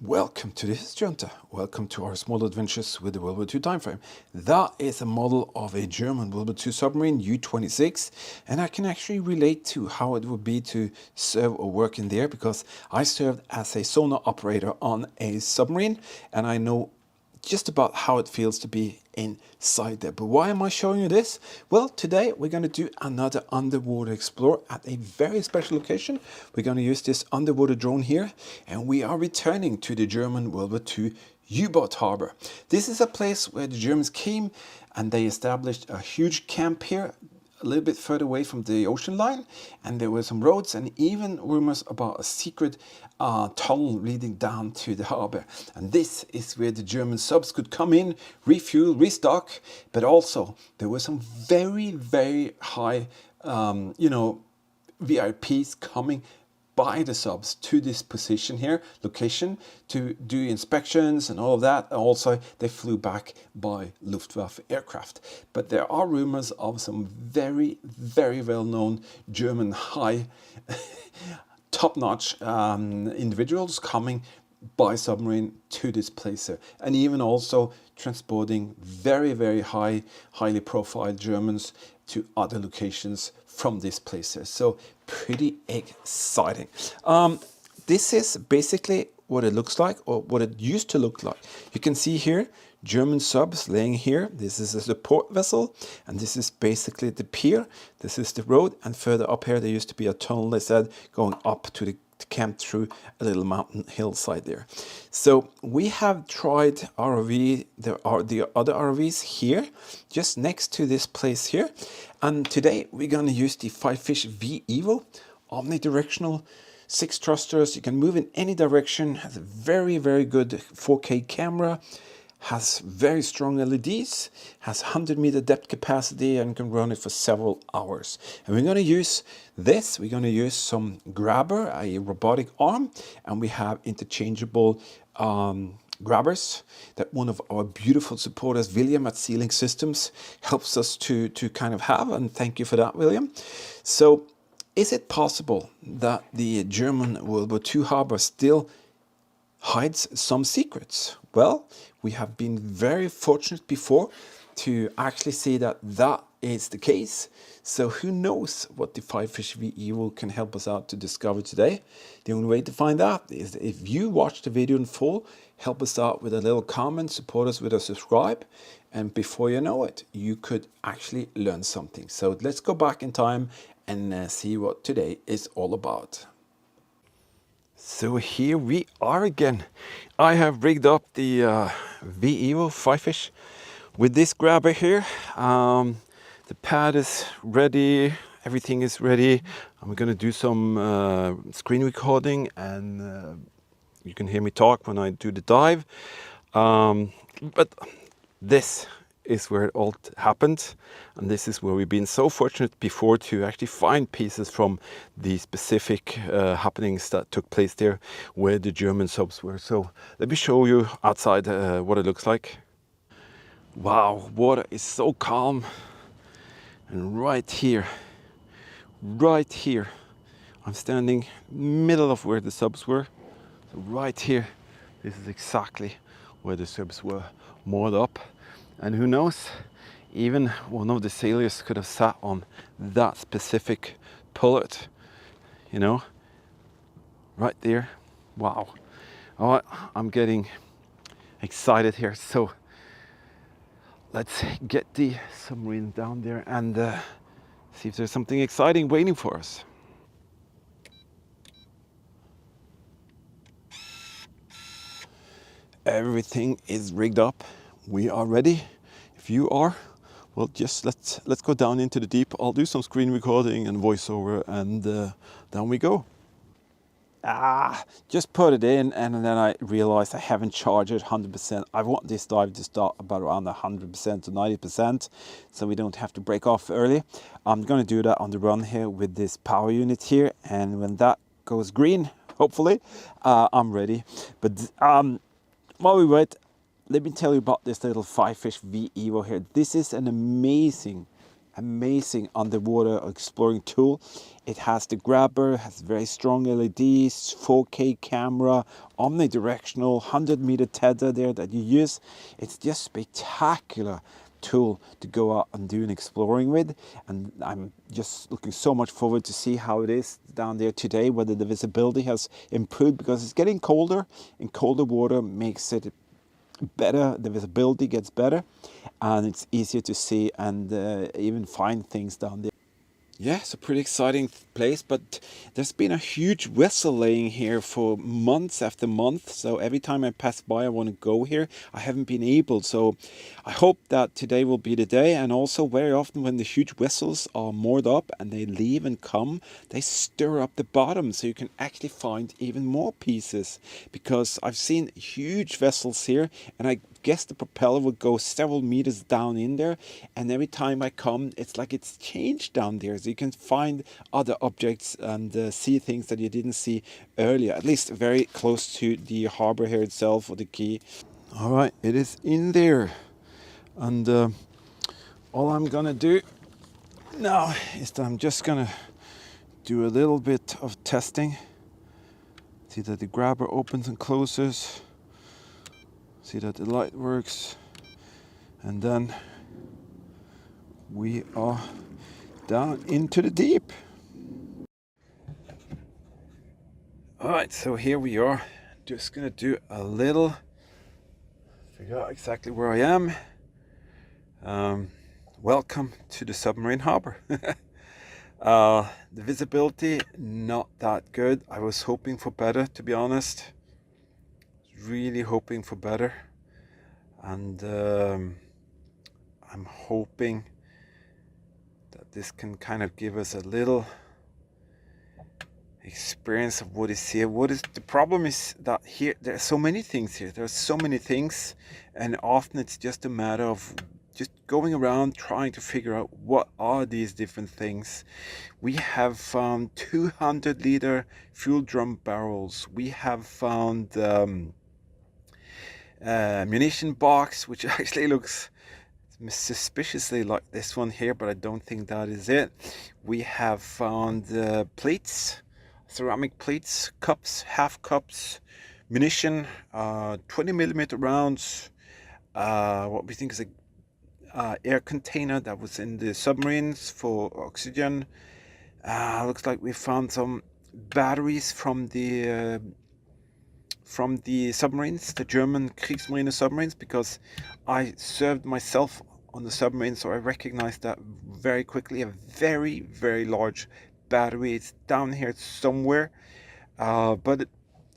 Welcome to this Junta. Welcome to our small adventures with the World War II timeframe. That is a model of a German World War II submarine, U-26, and I can actually relate to how it would be to serve or work in there because I served as a sonar operator on a submarine and I know just about how it feels to be inside there. But why am I showing you this? Well, today we're going to do another underwater explore at a very special location. We're going to use this underwater drone here, and we are returning to the German World War II U-boat harbor. This is a place where the Germans came and they established a huge camp here, a little bit further away from the ocean line, and there were some roads and even rumors about a secret tunnel leading down to the harbor. And this is where the German subs could come in, refuel, restock, but also there were some very, very high, VIPs coming by the subs to this position here, location, to do inspections and all of that. Also, they flew back by Luftwaffe aircraft. But there are rumors of some very, very well-known German high, top-notch individuals coming by submarine to this place here. And even also transporting very, very highly profiled Germans to other locations from this place here. So pretty exciting. This is basically what it looks like, or what it used to look like. You can see here German subs laying here. This is a support vessel, and this is basically the pier. This is the road, and further up here there used to be a tunnel, they said, going up to the camp through a little mountain hillside there. So we have tried ROV, the other ROVs here, just next to this place here. And today we're going to use the Fifish V-Evo, Omni directional, 6 thrusters. You can move in any direction, has a very, very good 4K camera, has very strong LEDs, has 100-meter depth capacity, and can run it for several hours. And we're going to use this. We're going to use some grabber, a robotic arm, and we have interchangeable grabbers that one of our beautiful supporters, William at Sealing Systems, helps us to kind of have. And thank you for that, William. So is it possible that the German World War II harbor still hides some secrets? Well, we have been very fortunate before to actually see that that is the case. So who knows what the Fifish V-Evo can help us out to discover today. The only way to find out is if you watch the video in full, help us out with a little comment, support us with a subscribe, and before you know it, you could actually learn something. So let's go back in time and see what today is all about. So here we are again. I have rigged up the V-Evo Fifish with this grabber here. The pad is ready, everything is ready. I'm going to do some screen recording, and you can hear me talk when I do the dive. But this is where it all happened, and this is where we've been so fortunate before to actually find pieces from the specific happenings that took place there where the German subs were. So let me show you outside what it looks like. Wow, water is so calm. And right here, I'm standing middle of where the subs were. So right here, this is exactly where the subs were moored up. And who knows, even one of the sailors could have sat on that specific pullet, you know, right there. Wow. Oh, I'm getting excited here. So let's get the submarine down there and see if there's something exciting waiting for us. Everything is rigged up. We are ready. If you are, well, just let's go down into the deep. I'll do some screen recording and voiceover, and down we go. Just put it in, and then I realized I haven't charged it 100%. I want this dive to start about around 100% to 90%, so we don't have to break off early. I'm going to do that on the run here with this power unit here, and when that goes green, hopefully, I'm ready. But while we wait, let me tell you about this little Fifish V-Evo here. This is an amazing amazing underwater exploring tool. It has the grabber, has very strong LEDs, 4K camera, omnidirectional, 100-meter tether there that you use. It's just spectacular tool to go out and do an exploring with, and I'm just looking so much forward to see how it is down there today, whether the visibility has improved, because it's getting colder, and colder water makes it better, the visibility gets better, and it's easier to see and even find things down there. Yeah, it's a pretty exciting place, but there's been a huge vessel laying here for months after month. So every time I pass by, I want to go here. I haven't been able. So I hope that today will be the day. And also very often when the huge vessels are moored up and they leave and come, they stir up the bottom. So you can actually find even more pieces, because I've seen huge vessels here, and I guess the propeller would go several meters down in there, and every time I come, it's like it's changed down there, so you can find other objects and see things that you didn't see earlier, at least very close to the harbor here itself, or the quay. All right, it is in there, and all I'm gonna do now is that I'm just gonna do a little bit of testing. See that the grabber opens and closes. See that the light works, and then we are down into the deep. All right, so here we are. Just gonna do a little, figure out exactly where I am. Welcome to the submarine harbor. The visibility, not that good. I was hoping for better, to be honest. Really hoping for better. And I'm hoping that this can kind of give us a little experience of what is here. What is the problem is that here there are so many things here. There are so many things, and often it's just a matter of just going around trying to figure out what are these different things. We have found 200-liter fuel drum barrels. We have found munition box, which actually looks suspiciously like this one here, but I don't think that is it. We have found plates, ceramic plates, cups, half cups, munition, 20mm rounds, what we think is a air container that was in the submarines for oxygen. Looks like we found some batteries from the submarines, the German Kriegsmarine submarines, because I served myself on the submarine, so I recognized that very quickly. A very, very large battery. It's down here somewhere, but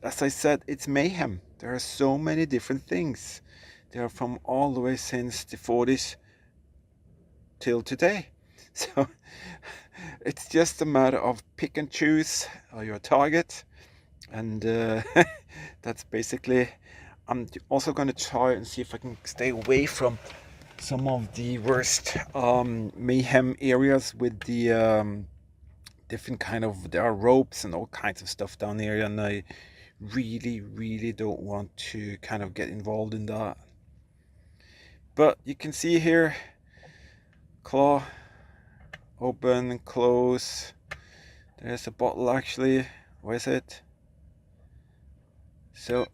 as I said, it's mayhem. There are so many different things. They are from all the way since the 40s till today. So it's just a matter of pick and choose your target, and that's basically. I'm also going to try and see if I can stay away from some of the worst mayhem areas with the different kind of, there are ropes and all kinds of stuff down there, and I really don't want to kind of get involved in that. But you can see here, claw, open and close. There's a bottle actually. Where is it? So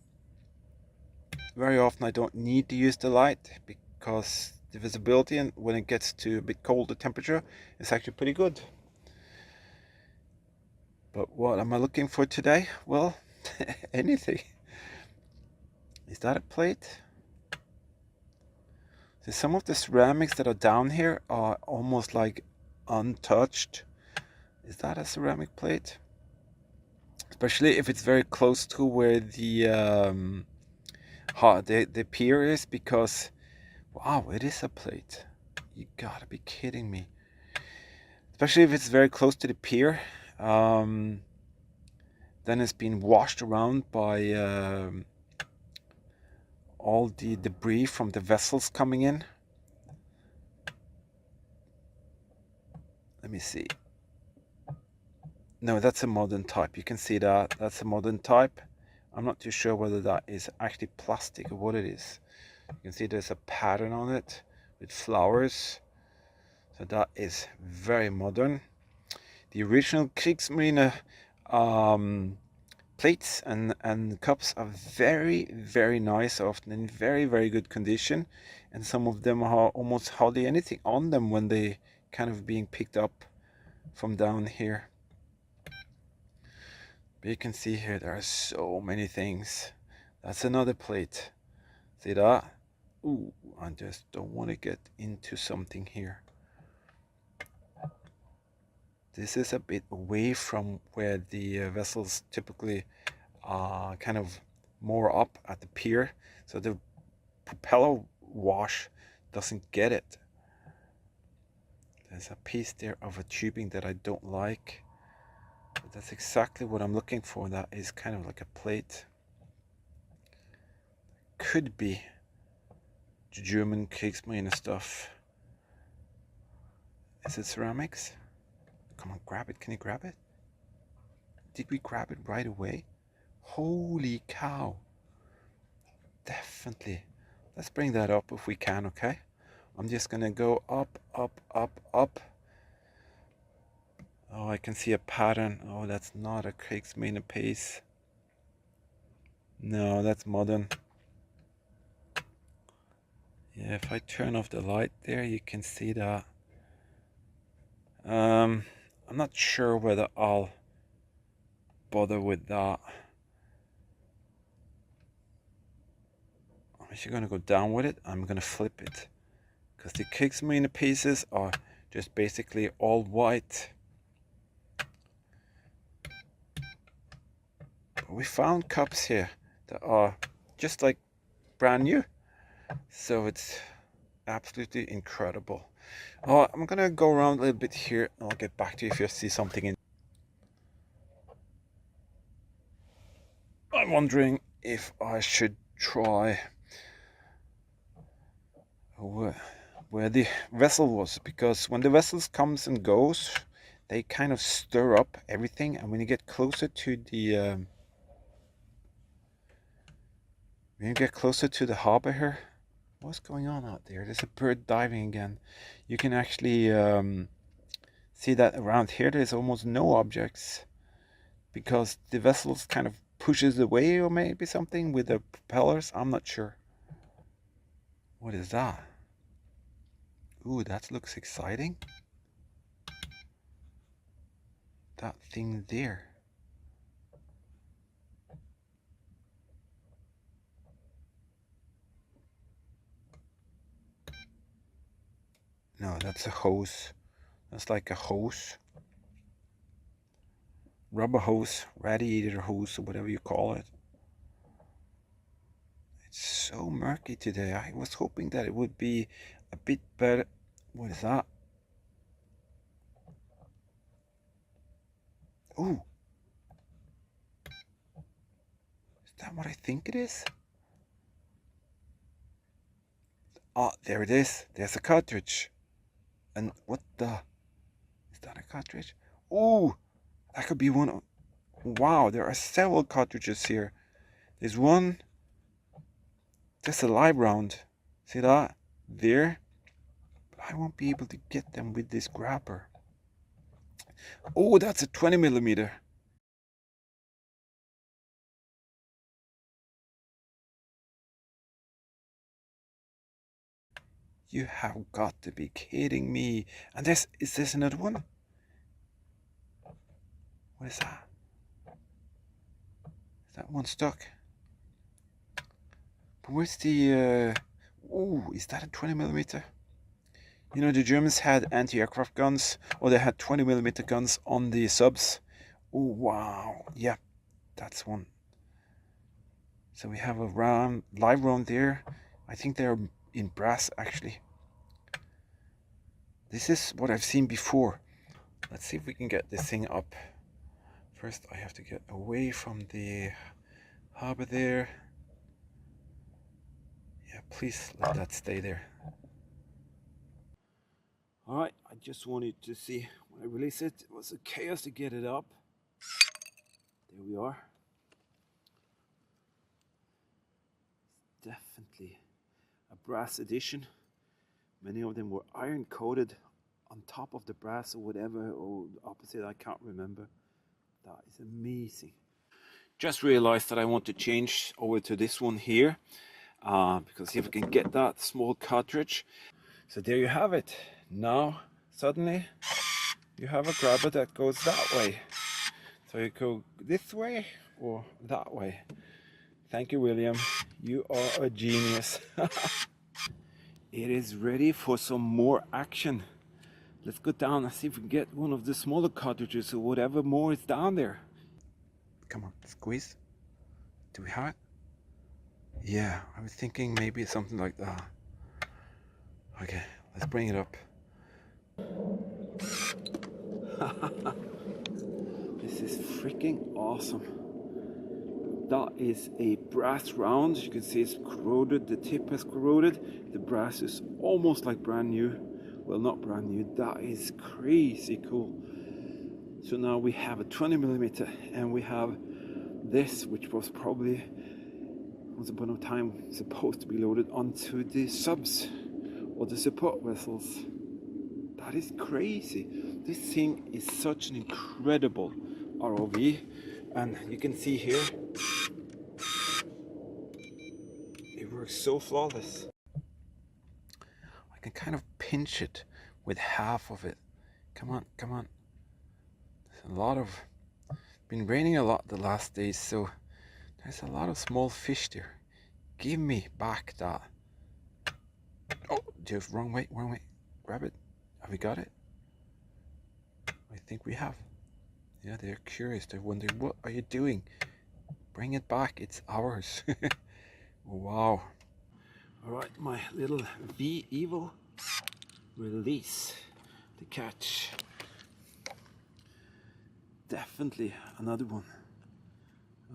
very often I don't need to use the light, because the visibility, and when it gets to a bit colder temperature, is actually pretty good. But what am I looking for today? Well, anything. Is that a plate? So some of the ceramics that are down here are almost like untouched. Is that a ceramic plate? Especially if it's very close to where the pier is, because wow, it is a plate. You gotta be kidding me. Especially if it's very close to the pier. Then it's been washed around by all the debris from the vessels coming in. Let me see. No, that's a modern type. You can see that. That's a modern type. I'm not too sure whether that is actually plastic or what it is. You can see there's a pattern on it with flowers. So that is very modern. The original Kriegsmarine plates and cups are very, very nice, often in very, very good condition. And some of them are almost hardly anything on them when they kind of being picked up from down here. But you can see here there are so many things. That's another plate. See that? Ooh, I just don't want to get into something here. This is a bit away from where the vessels typically are kind of more up at the pier, so the propeller wash doesn't get it. There's a piece there of a tubing that I don't like, but that's exactly what I'm looking for. That is kind of like a plate. Could be German Kriegsmarine stuff. Is it ceramics? Come on, grab it. Can you grab it? Did we grab it right away? Holy cow. Definitely. Let's bring that up if we can, okay? I'm just gonna go up, up, up, up. Oh, I can see a pattern. Oh, that's not a Kriegsmarine piece. No, that's modern. Yeah, if I turn off the light there, you can see that. I'm not sure whether I'll bother with that. I'm actually gonna go down with it. I'm gonna flip it, because the Kriegsmarine pieces are just basically all white. But we found cups here that are just like brand new, so it's absolutely incredible. Oh, I'm gonna go around a little bit here and I'll get back to you if you see something in. I'm wondering if I should try where the vessel was, because when the vessels comes and goes, they kind of stir up everything, and when you get closer to the harbor here, what's going on out there? There's a bird diving again. You can actually see that around here there's almost no objects, because the vessels kind of pushes away, or maybe something with the propellers. I'm not sure. What is that? Ooh, that looks exciting. That thing there. No, that's a hose. That's like a hose. Rubber hose, radiator hose, or whatever you call it. It's so murky today. I was hoping that it would be a bit better. What is that? Ooh. Is that what I think it is? Ah, there it is. There's a cartridge. And what the? Is that a cartridge? Ooh, that could be one. Wow, there are several cartridges here. There's one. That's a live round. See that? There. But I won't be able to get them with this grabber. Oh, that's a 20mm. You have got to be kidding me. And is this another one? What is that? Is that one stuck? But where's the oh, is that a 20mm? You know, the Germans had anti-aircraft guns, or they had 20mm guns on the subs. Oh wow, yeah, that's one. So we have a live round there. I think they're in brass actually. This is what I've seen before. Let's see if we can get this thing up. First I have to get away from the harbor there. Yeah, please let that stay there. Alright, I just wanted to see when I release it. It was a chaos to get it up. There we are. Definitely a brass edition. Many of them were iron coated on top of the brass or whatever, or opposite, I can't remember. That is amazing. Just realized that I want to change over to this one here, because if I can get that small cartridge. So there you have it. Now suddenly you have a grabber that goes that way. So you go this way or that way. Thank you, William. You are a genius. It is ready for some more action. Let's go down and see if we can get one of the smaller cartridges or whatever more is down there. Come on, squeeze. Do we have it? Yeah, I was thinking maybe something like that. Okay, let's bring it up. This is freaking awesome. That is a brass round. You can see it's corroded, the tip has corroded. The brass is almost like brand new. Well, not brand new, that is crazy cool. So now we have a 20mm and we have this, which was probably once upon a time supposed to be loaded onto the subs or the support vessels. That is crazy. This thing is such an incredible ROV, and you can see here it works so flawless. I can kind of pinch it with half of it. Come on, come on. There's a lot of, been raining a lot the last days, so there's a lot of small fish there. Give me back that. Oh, just wrong way, wrong way. Grab it. Have we got it? I think we have. Yeah, they're curious. They're wondering, what are you doing? Bring it back. It's ours. Wow. All right, my little V-Evo. Release the catch. Definitely another one.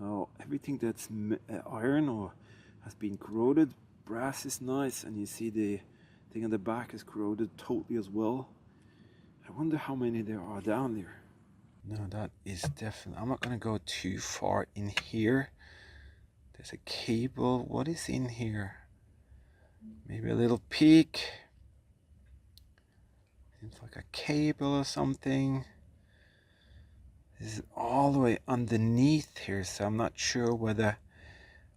Oh, everything that's iron or has been corroded. Brass is nice, and you see the thing on the back is corroded totally as well. I wonder how many there are down there. No, that is definitely, I'm not going to go too far in here. There's a cable. What is in here? Maybe a little peek. Seems like a cable or something. This is all the way underneath here, so I'm not sure whether...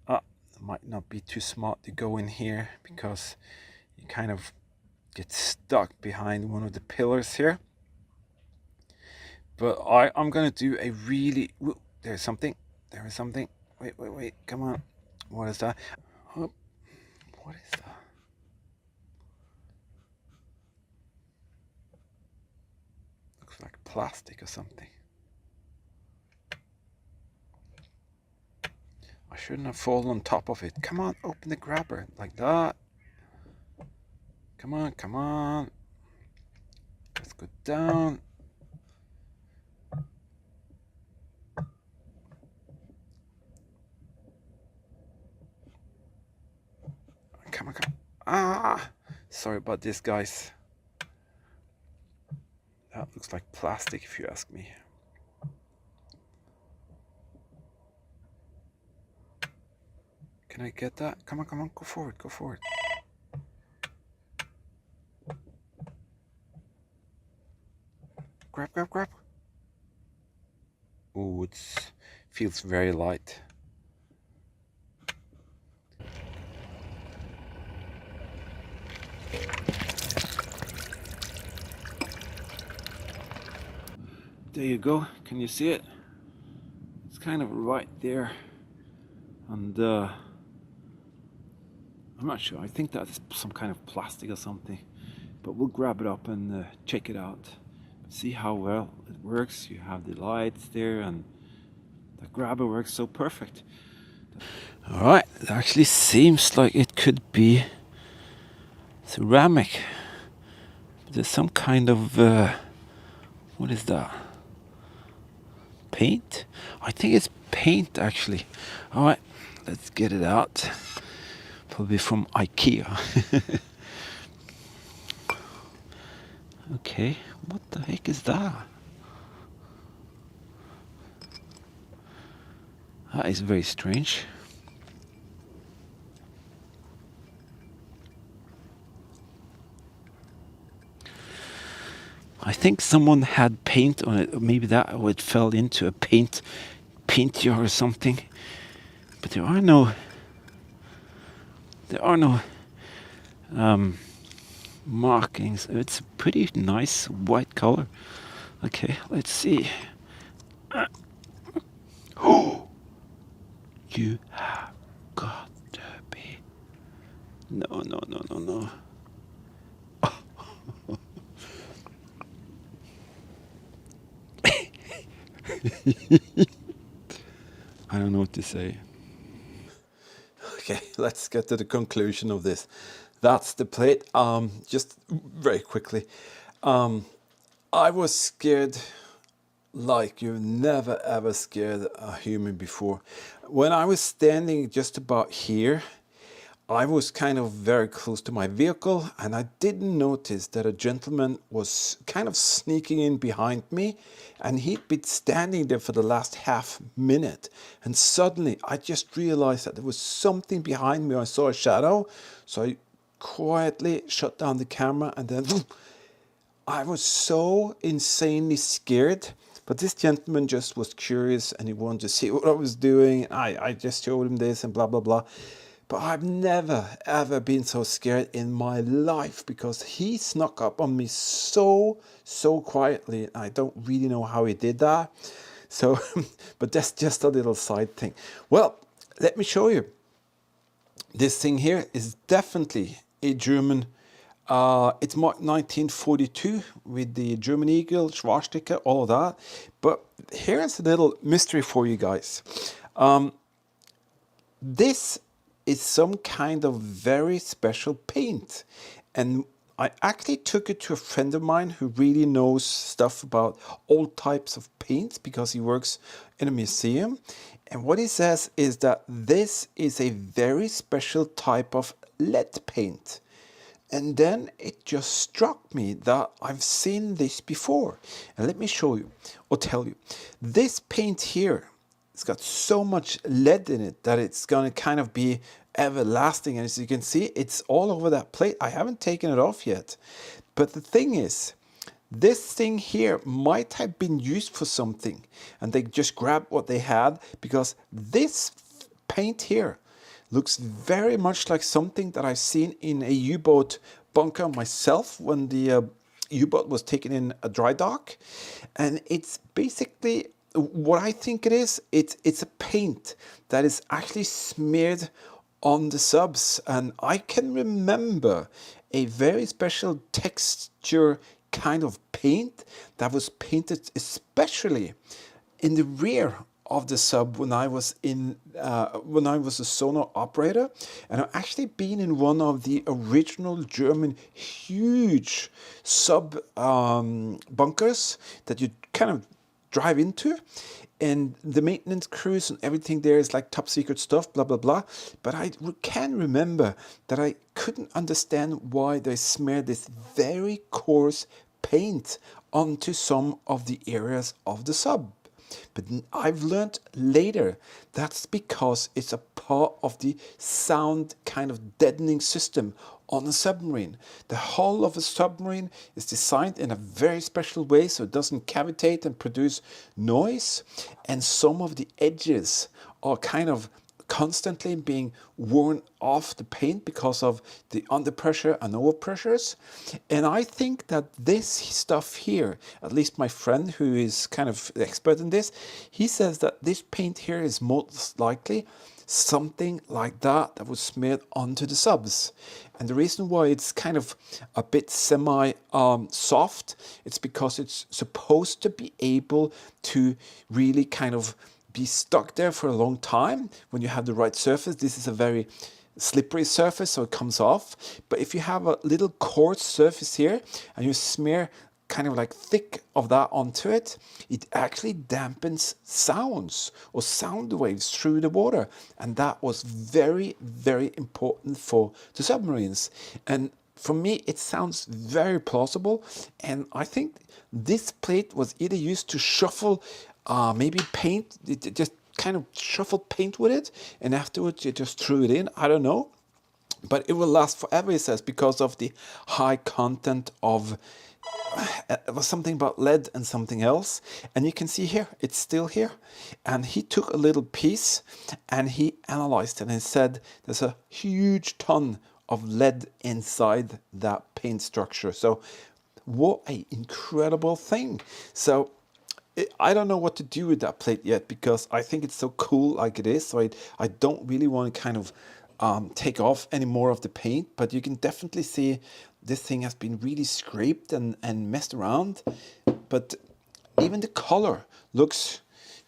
it might not be too smart to go in here because you kind of get stuck behind one of the pillars here. But I'm gonna do a really... Whoa, there's something. There is something. Wait, wait, wait. Come on. What is that? Oh, what is that? Looks like plastic or something. I shouldn't have fallen on top of it. Come on, open the grabber. Like that. Come on, come on. Let's go down. Come on, come on. Ah! Sorry about this, guys. That looks like plastic, if you ask me. Can I get that? Come on, come on. Go forward, go forward. Grab, grab, grab. Oh, it feels very light. There you go. Can you see it? It's kind of right there. And I'm not sure. I think that's some kind of plastic or something. But we'll grab it up and check it out. See how well it works. You have the lights there, and the grabber works so perfect. All right, it actually seems like it could be ceramic. There's some kind of what is that? Paint? I think it's paint actually. All right, let's get it out. Probably from IKEA. Okay, what the heck is that? That is very strange. I think someone had paint on it, or maybe that it fell into a paint jar or something. But there are no markings. It's a pretty nice white color. Okay, let's see. Oh, you have got to be. No. I don't know what to say. Okay, let's get to the conclusion of this. That's the plate. Just very quickly. I was scared like you've never ever scared a human before. When I was standing just about here, I was kind of very close to my vehicle, and I didn't notice that a gentleman was kind of sneaking in behind me, and he'd been standing there for the last half minute. And suddenly I just realized that there was something behind me. I saw a shadow, so I quietly shut down the camera, and then I was so insanely scared. But this gentleman just was curious, and he wanted to see what I was doing. I just showed him this and blah, blah, blah. But I've never, ever been so scared in my life, because he snuck up on me so quietly. I don't really know how he did that. So, but that's just a little side thing. Well, let me show you. This thing here is definitely a German. It's marked 1942 with the German eagle, swastika, all of that. But here's a little mystery for you guys. This is some kind of very special paint, and I actually took it to a friend of mine who really knows stuff about all types of paints, because he works in a museum. And what he says is that this is a very special type of lead paint. And then it just struck me that I've seen this before. And let me show you or tell you. This paint here, it's got so much lead in it that it's going to kind of be everlasting. And as you can see, it's all over that plate. I haven't taken it off yet. But the thing is, this thing here might have been used for something, and they just grabbed what they had, because this paint here looks very much like something that I've seen in a U-boat bunker myself when the U-boat was taken in a dry dock. And it's basically what I think it is. It's a paint that is actually smeared on the subs. And I can remember a very special texture kind of paint that was painted especially in the rear of the sub when I was a sonar operator. And I've actually been in one of the original German huge sub bunkers that you kind of drive into, and the maintenance crews and everything there is like top secret stuff, blah blah blah. But I can remember that I couldn't understand why they smeared this very coarse paint onto some of the areas of the sub. But I've learned later that's because it's a part of the sound kind of deadening system on a submarine. The hull of a submarine is designed in a very special way so it doesn't cavitate and produce noise. And some of the edges are kind of constantly being worn off the paint because of the underpressure and overpressures. And I think that this stuff here, at least my friend who is kind of the expert in this, he says that this paint here is most likely something like that was smeared onto the subs. And the reason why it's kind of a bit semi soft, it's because it's supposed to be able to really kind of be stuck there for a long time when you have the right surface. This is a very slippery surface, so it comes off. But if you have a little coarse surface here and you smear kind of like thick of that onto it, it actually dampens sounds or sound waves through the water. And that was very, very important for the submarines. And for me, it sounds very plausible. And I think this plate was either used to shuffle maybe paint, it just kind of shuffled paint with it, and afterwards you just threw it in. I don't know, but it will last forever, he says, because of the high content of it was something about lead and something else. And you can see here, it's still here. And he took a little piece and he analyzed it and said there's a huge ton of lead inside that paint structure. So what an incredible thing. So I don't know what to do with that plate yet, because I think it's so cool like it is. So I don't really want to kind of take off any more of the paint, but you can definitely see this thing has been really scraped and messed around. But even the color looks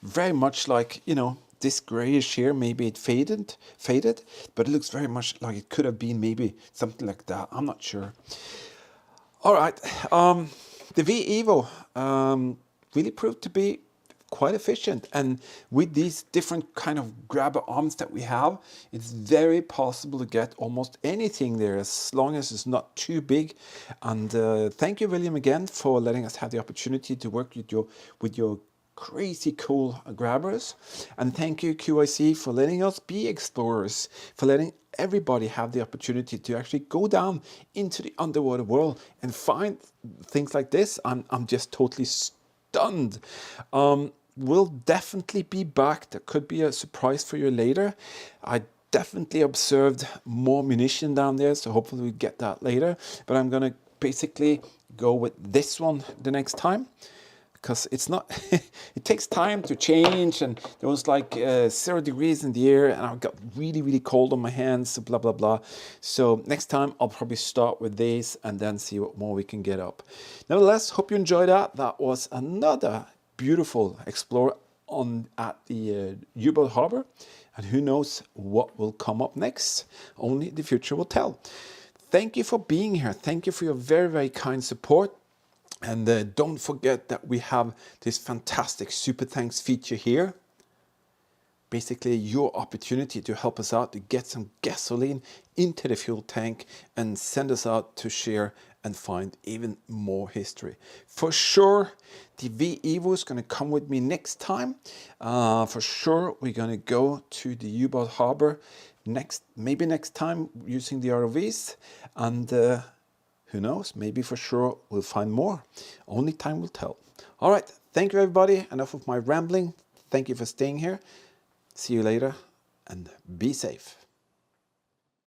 very much like, you know, this grayish here. Maybe it faded, but it looks very much like it could have been maybe something like that. I'm not sure. All right, the V-Evo really proved to be quite efficient, and with these different kind of grabber arms that we have, it's very possible to get almost anything there, as long as it's not too big. And thank you, William, again for letting us have the opportunity to work with your crazy cool grabbers. And thank you, QYSea, for letting us be explorers, for letting everybody have the opportunity to actually go down into the underwater world and find things like this. I'm just totally stunned. We'll definitely be back. There could be a surprise for you later. I definitely observed more munition down there, so hopefully we get that later. But I'm gonna basically go with this one the next time, because it's not it takes time to change, and there was like 0 degrees in the air and I got really cold on my hands, blah blah blah. So next time I'll probably start with this and then see what more we can get up. Nevertheless, hope you enjoyed that. That was another beautiful explore at the U-boat harbor, and who knows what will come up next. Only the future will tell. Thank you for being here. Thank you for your very kind support. And don't forget that we have this fantastic super thanks feature here. Basically your opportunity to help us out to get some gasoline into the fuel tank and send us out to share and find even more history. For sure, the V-Evo is going to come with me next time. For sure, we're going to go to the U-boat harbor maybe next time using the ROVs. And who knows, maybe for sure we'll find more. Only time will tell. All right, thank you everybody. Enough of my rambling. Thank you for staying here. See you later and be safe.